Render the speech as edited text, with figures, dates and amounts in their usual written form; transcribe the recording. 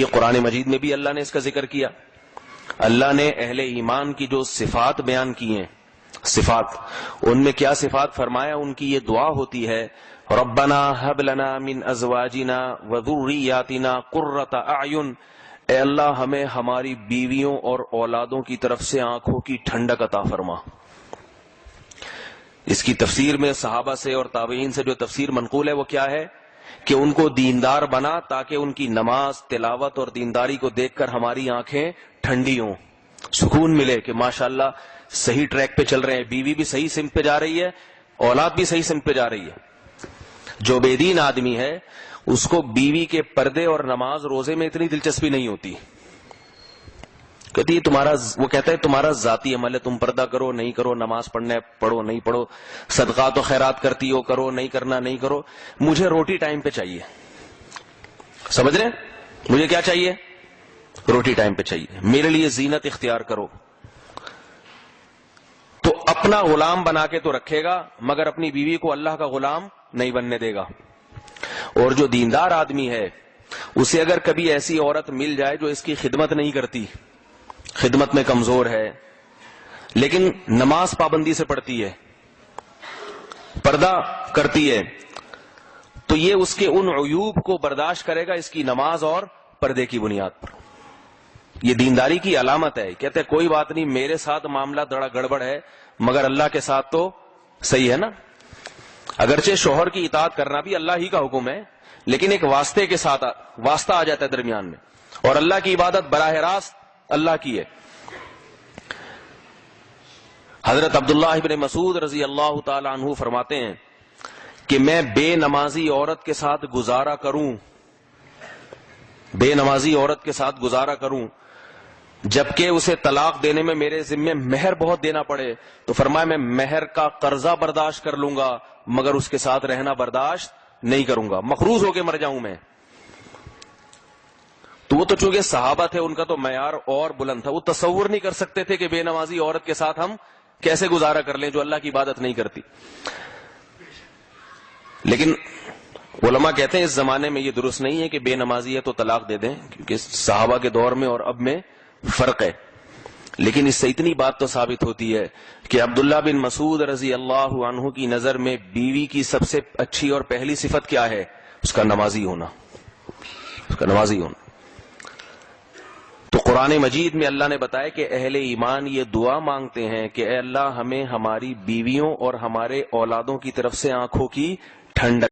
یہ قرآن مجید میں بھی اللہ نے اس کا ذکر کیا. اللہ نے اہل ایمان کی جو صفات بیان کی ہیں، صفات، ان میں کیا صفات فرمایا؟ ان کی یہ دعا ہوتی ہے، ربنا ہب لنا من ازواجنا وذریاتنا قرۃ اعین، اے اللہ ہمیں ہماری بیویوں اور اولادوں کی طرف سے آنکھوں کی ٹھنڈک عطا فرما. اس کی تفسیر میں صحابہ سے اور تابعین سے جو تفسیر منقول ہے وہ کیا ہے کہ ان کو دیندار بنا تاکہ ان کی نماز، تلاوت اور دینداری کو دیکھ کر ہماری آنکھیں ٹھنڈی ہوں، سکون ملے کہ ماشاءاللہ صحیح ٹریک پہ چل رہے ہیں، بیوی بھی صحیح سمت پہ جا رہی ہے، اولاد بھی صحیح سمت پہ جا رہی ہے. جو بے دین آدمی ہے اس کو بیوی کے پردے اور نماز روزے میں اتنی دلچسپی نہیں ہوتی. کہتی ہے وہ کہتا ہے تمہارا ذاتی عمل ہے، تم پردہ کرو نہیں کرو، نماز پڑھنا ہے پڑھو نہیں پڑھو، صدقات و خیرات کرتی ہو کرو نہیں کرنا نہیں کرو، مجھے روٹی ٹائم پہ چاہیے. سمجھ رہے ہیں؟ مجھے کیا چاہیے؟ روٹی ٹائم پہ چاہیے، میرے لیے زینت اختیار کرو. تو اپنا غلام بنا کے تو رکھے گا مگر اپنی بیوی کو اللہ کا غلام نہیں بننے دے گا. اور جو دیندار آدمی ہے اسے اگر کبھی ایسی عورت مل جائے جو اس کی خدمت نہیں کرتی، خدمت میں کمزور ہے لیکن نماز پابندی سے پڑھتی ہے، پردہ کرتی ہے، تو یہ اس کے ان عیوب کو برداشت کرے گا اس کی نماز اور پردے کی بنیاد پر. یہ دینداری کی علامت ہے. کہتے ہیں کوئی بات نہیں، میرے ساتھ معاملہ بڑا گڑبڑ ہے مگر اللہ کے ساتھ تو صحیح ہے نا. اگرچہ شوہر کی اطاعت کرنا بھی اللہ ہی کا حکم ہے لیکن ایک واسطے کے ساتھ واسطہ آ جاتا ہے درمیان میں، اور اللہ کی عبادت براہ راست اللہ کی ہے. حضرت عبداللہ ابن مسعود رضی اللہ تعالی عنہ فرماتے ہیں کہ میں بے نمازی عورت کے ساتھ گزارا کروں، بے نمازی عورت کے ساتھ گزارا کروں جبکہ اسے طلاق دینے میں میرے ذمے مہر بہت دینا پڑے، تو فرمایا میں مہر کا قرضہ برداشت کر لوں گا مگر اس کے ساتھ رہنا برداشت نہیں کروں گا، مقروض ہو کے مر جاؤں میں. تو وہ تو چونکہ صحابہ تھے ان کا تو معیار اور بلند تھا، وہ تصور نہیں کر سکتے تھے کہ بے نمازی عورت کے ساتھ ہم کیسے گزارا کر لیں جو اللہ کی عبادت نہیں کرتی. لیکن علماء کہتے ہیں اس زمانے میں یہ درست نہیں ہے کہ بے نمازی ہے تو طلاق دے دیں، کیونکہ صحابہ کے دور میں اور اب میں فرق ہے. لیکن اس سے اتنی بات تو ثابت ہوتی ہے کہ عبداللہ بن مسعود رضی اللہ عنہ کی نظر میں بیوی کی سب سے اچھی اور پہلی صفت کیا ہے؟ اس کا نمازی ہونا، اس کا نمازی ہونا. تو قرآن مجید میں اللہ نے بتایا کہ اہل ایمان یہ دعا مانگتے ہیں کہ اے اللہ ہمیں ہماری بیویوں اور ہمارے اولادوں کی طرف سے آنکھوں کی ٹھنڈک